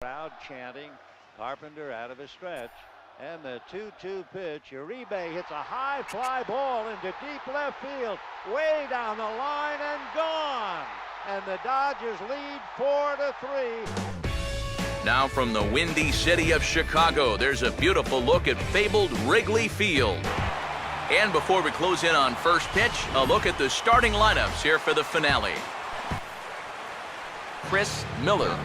Crowd chanting, Carpenter out of his stretch. And the 2-2 pitch, Uribe hits a high fly ball into deep left field, way down the line and gone. And the Dodgers lead 4-3. Now from the windy city of Chicago, there's a beautiful look at fabled Wrigley Field. And before we close in on first pitch, a look at the starting lineups here for the finale. Chris Miller.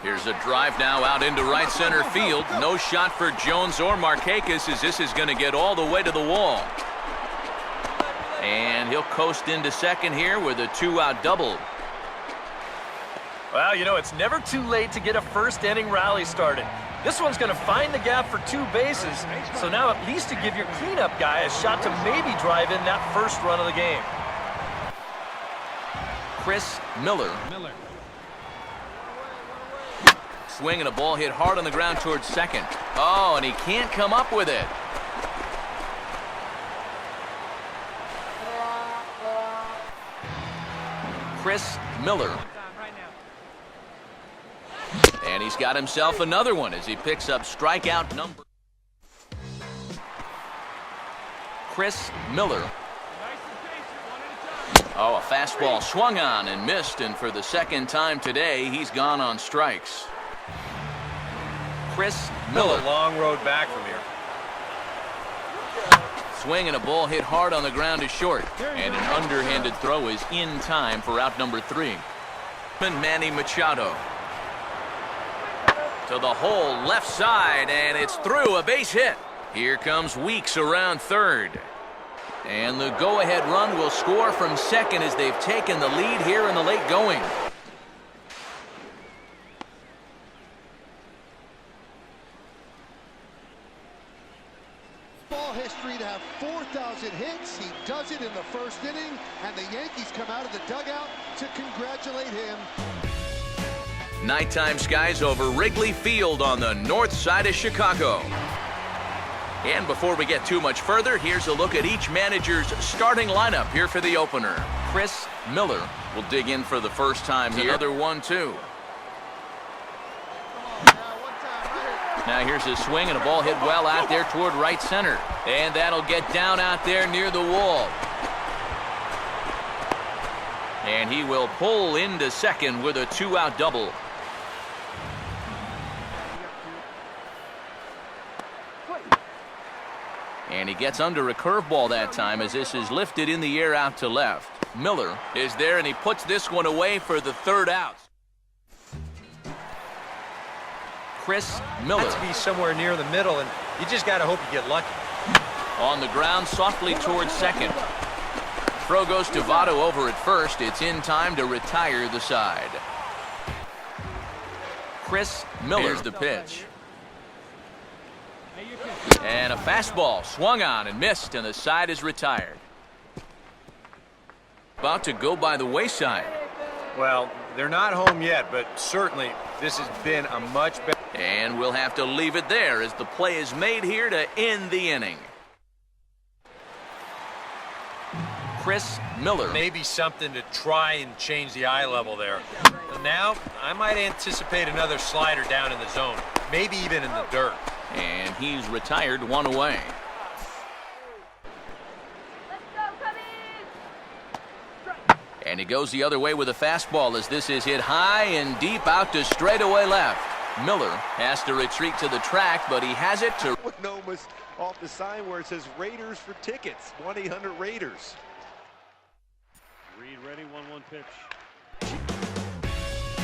Here's a drive now out into right center field. No shot for Jones or Markakis as this is going to get all the way to the wall. And he'll coast into second here with a 2-out double. Well, you know, it's never too late to get a first-inning rally started. This one's going to find the gap for 2 bases, so now at least to give your cleanup guy a shot to maybe drive in that first run of the game. Chris Miller. Swinging a ball hit hard on the ground towards second. Oh, and he can't come up with it. Chris Miller. And he's got himself another one as he picks up strikeout number. Chris Miller. Oh, a fastball swung on and missed, and for the second time today, he's gone on strikes. Chris Miller. A long road back from here. Swing and a ball hit hard on the ground is short, and an underhanded throw is in time for out number 3. And Manny Machado to the hole left side, and it's through, a base hit. Here comes Weeks around third. And the go-ahead run will score from second as they've taken the lead here in the late going. Ball history to have 4,000 hits. He does it in the first inning, and the Yankees come out of the dugout to congratulate him. Nighttime skies over Wrigley Field on the north side of Chicago. And before we get too much further, here's a look at each manager's starting lineup here for the opener. Chris Miller will dig in for the first time here. Another 1-2. Now here's a swing and a ball hit well out there toward right center. And that'll get down out there near the wall. And he will pull into second with a 2-out double. And he gets under a curveball that time as this is lifted in the air out to left. Miller is there, and he puts this one away for the 3rd out. Chris Miller. Has to be somewhere near the middle, and you just got to hope you get lucky. On the ground, softly towards second. Throw goes to Votto over at first. It's in time to retire the side. Chris Miller. Here's the pitch. And a fastball swung on and missed, and the side is retired. About to go by the wayside. Well, they're not home yet, but certainly this has been a much better. And we'll have to leave it there as the play is made here to end the inning. Chris Miller. Maybe something to try and change the eye level there. Now, I might anticipate another slider down in the zone, maybe even in the dirt. And he's retired, 1 away. And he goes the other way with a fastball as this is hit high and deep out to straightaway left. Miller has to retreat to the track, but he has it to... Almost off the sign where it says Raiders for tickets, 1-800-RAIDERS. Reed ready, 1-1 pitch.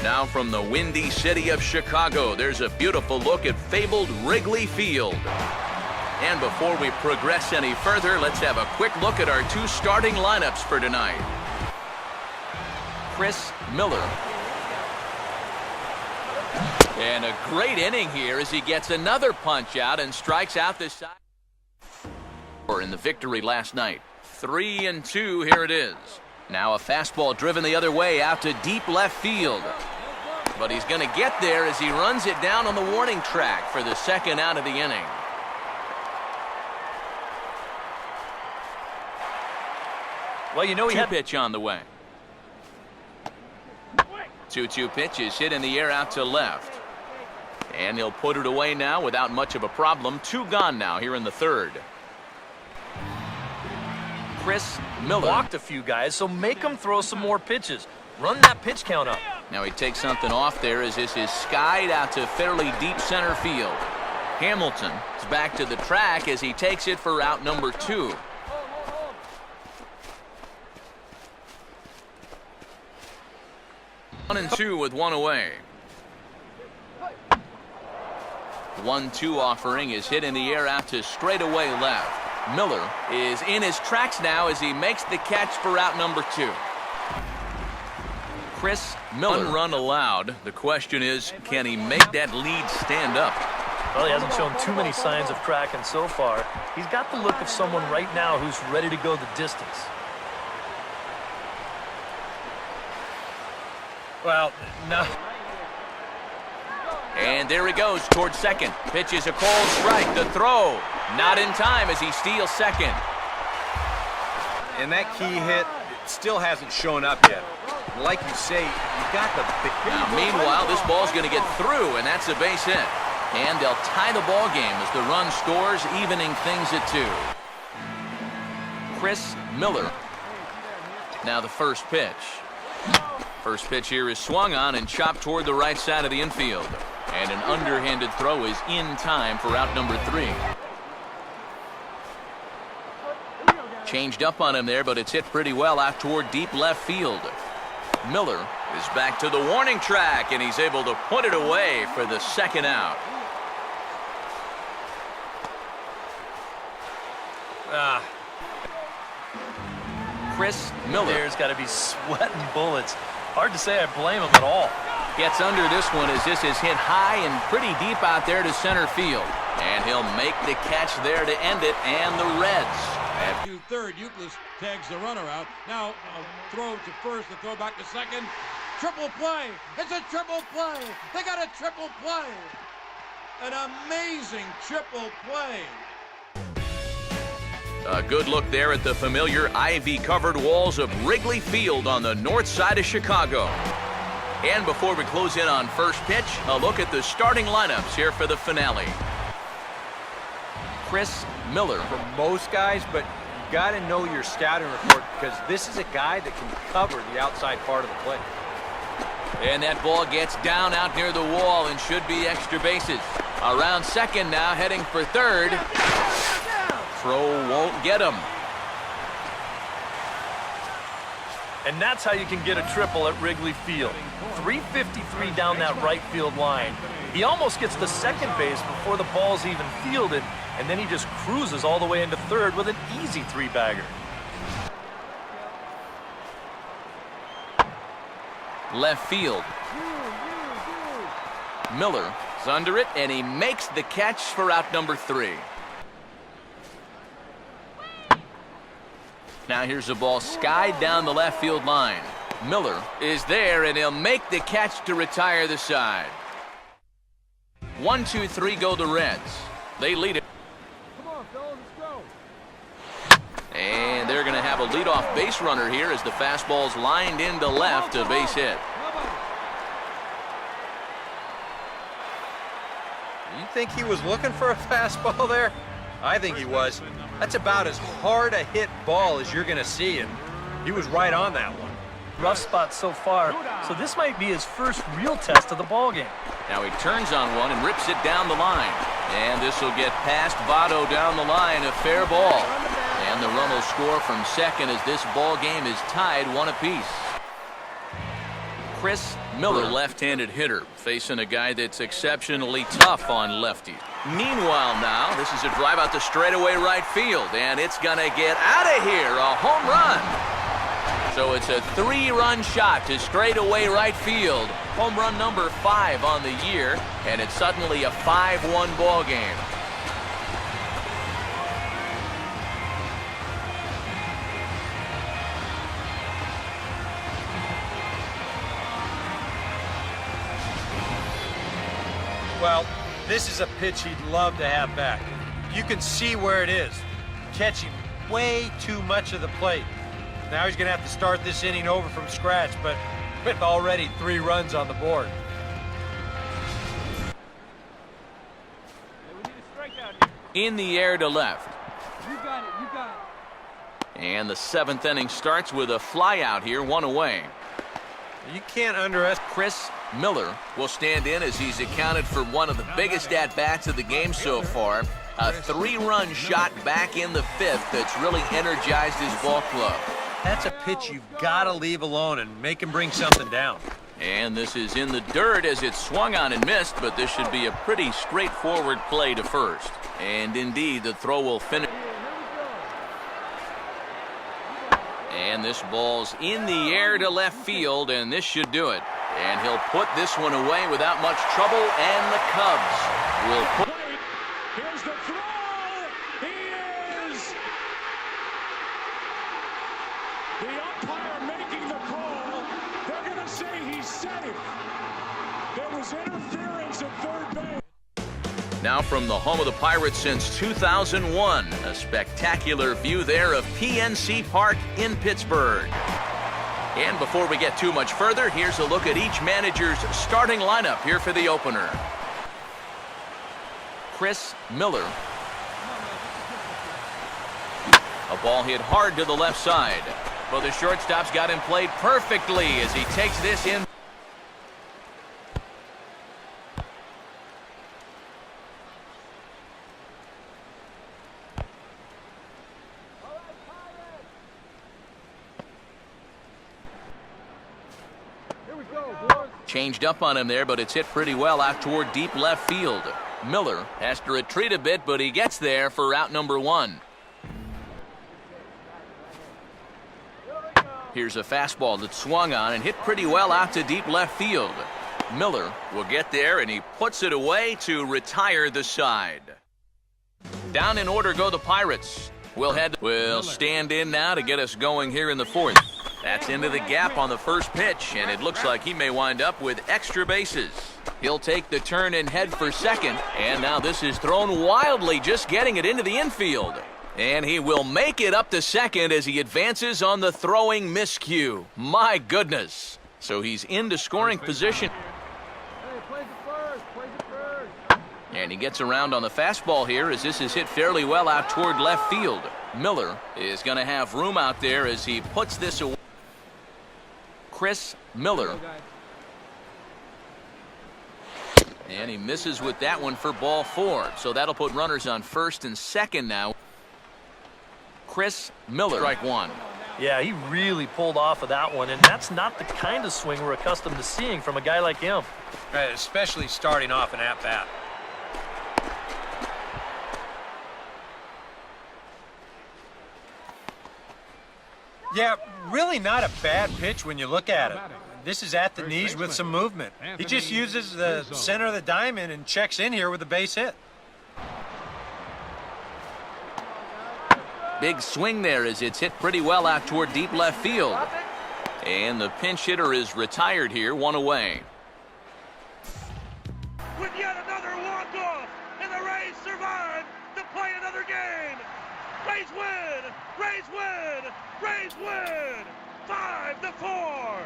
Now from the windy city of Chicago, there's a beautiful look at fabled Wrigley Field. And before we progress any further, let's have a quick look at our 2 starting lineups for tonight. Chris Miller. And a great inning here as he gets another punch out and strikes out the side. In the victory last night. 3-2, here it is. Now a fastball driven the other way out to deep left field. But he's going to get there as he runs it down on the warning track for the 2nd out of the inning. Well, you know he had pitch on the way. 2-2 pitch is hit in the air out to left. And he'll put it away now without much of a problem. 2 gone now here in the third. Chris Miller. Walked a few guys, so make them throw some more pitches. Run that pitch count up. Now he takes something off there as this is skied out to fairly deep center field. Hamilton is back to the track as he takes it for out number 2. One and 2 with 1 away. 1-2 offering is hit in the air out to straightaway left. Miller is in his tracks now as he makes the catch for out number 2. Chris Miller. 1 run allowed. The question is, can he make that lead stand up? Well, he hasn't shown too many signs of cracking so far. He's got the look of someone right now who's ready to go the distance. Well, no. And there he goes towards second. Pitch is a cold strike. The throw not in time as he steals second. And that key hit still hasn't shown up yet. Like you say, you got the big. Now, meanwhile, this ball's going to get through, and that's a base hit. And they'll tie the ball game as the run scores, evening things at 2. Chris Miller. Now the first pitch. First pitch here is swung on and chopped toward the right side of the infield. And an underhanded throw is in time for out number 3. Changed up on him there, but it's hit pretty well out toward deep left field. Miller is back to the warning track, and he's able to put it away for the second out. Chris Miller. There's got to be sweating bullets. Hard to say I blame him at all. Gets under this one as this is hit high and pretty deep out there to center field. And he'll make the catch there to end it, and the Reds. To third, Euclid tags the runner out. Now throw to first, the throw back to second. Triple play. It's a triple play. They got a triple play. An amazing triple play. A good look there at the familiar ivy-covered walls of Wrigley Field on the north side of Chicago. And before we close in on first pitch, a look at the starting lineups here for the finale. Chris Miller. For most guys, but you got to know your scouting report because this is a guy that can cover the outside part of the plate. And that ball gets down out near the wall and should be extra bases. Around second now, heading for third. Throw won't get him. And that's how you can get a triple at Wrigley Field. 353 down that right field line. He almost gets to second base before the ball's even fielded, and then he just cruises all the way into third with an easy 3-bagger. Left field. Miller is under it, and he makes the catch for out number 3. Now here's the ball skied down the left field line. Miller is there, and he'll make the catch to retire the side. 1-2-3 go the Reds. They lead it. Come on, fellas, let's go. And they're going to have a leadoff base runner here as the fastball's lined into left, a base hit. You think he was looking for a fastball there? I think he was. That's about as hard a hit ball as you're going to see, and he was right on that one. Rough spot so far, so this might be his first real test of the ballgame. Now he turns on one and rips it down the line. And this will get past Votto down the line, a fair ball. And the run will score from second as this ball game is tied 1 apiece. Chris Miller, left-handed hitter, facing a guy that's exceptionally tough on lefty. Meanwhile now, this is a drive out to straightaway right field, and it's going to get out of here, a home run. So it's a 3-run shot to straightaway right field. Home run number 5 on the year, and it's suddenly a 5-1 ball game. Well, this is a pitch he'd love to have back. You can see where it is. Catching way too much of the plate. Now he's going to have to start this inning over from scratch, but with already 3 runs on the board. In the air to left. You got it, you got it. And the 7th inning starts with a fly out here, 1 away. You can't underestimate. Chris Miller will stand in as he's accounted for one of the biggest at-bats of the game so far. A 3-run shot back in the 5th that's really energized his ball club. That's a pitch you've got to leave alone and make him bring something down. And this is in the dirt as it's swung on and missed, but this should be a pretty straightforward play to first. And indeed, the throw will finish. And this ball's in the air to left field, and this should do it. And he'll put this one away without much trouble, and the Cubs will put... Here's the throw! He is! The umpire making the call. They're going to say he's safe. There was interference at third base. Now from the home of the Pirates since 2001, a spectacular view there of PNC Park in Pittsburgh. And before we get too much further, here's a look at each manager's starting lineup here for the opener. Chris Miller. A ball hit hard to the left side. But the shortstop's got him played perfectly as he takes this in. Changed up on him there, but it's hit pretty well out toward deep left field. Miller has to retreat a bit, but he gets there for out number 1. Here's a fastball that swung on and hit pretty well out to deep left field. Miller will get there, and he puts it away to retire the side. Down in order go the Pirates. We'll stand in now to get us going here in the 4th. That's into the gap on the first pitch, and it looks like he may wind up with extra bases. He'll take the turn and head for second, and now this is thrown wildly, just getting it into the infield. And he will make it up to second as he advances on the throwing miscue. My goodness. So he's into scoring position. And he gets around on the fastball here as this is hit fairly well out toward left field. Miller is going to have room out there as he puts this away. Chris Miller. And he misses with that one for ball 4. So that'll put runners on first and second now. Chris Miller. Strike 1. Yeah, he really pulled off of that one, and that's not the kind of swing we're accustomed to seeing from a guy like him. Right, especially starting off an at-bat. Yeah, really not a bad pitch when you look at it. This is at the knees with some movement. He just uses the center of the diamond and checks in here with a base hit. Big swing there as it's hit pretty well out toward deep left field. And the pinch hitter is retired here, 1 away. With yet another walk-off, and the Rays survive to play another game. Rays win! Rays win! Rays win! 5-4.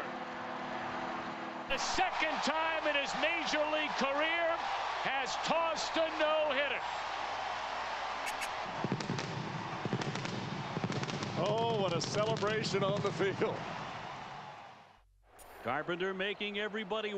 The second time in his major league career has tossed a no-hitter. Oh, what a celebration on the field. Carpenter making everybody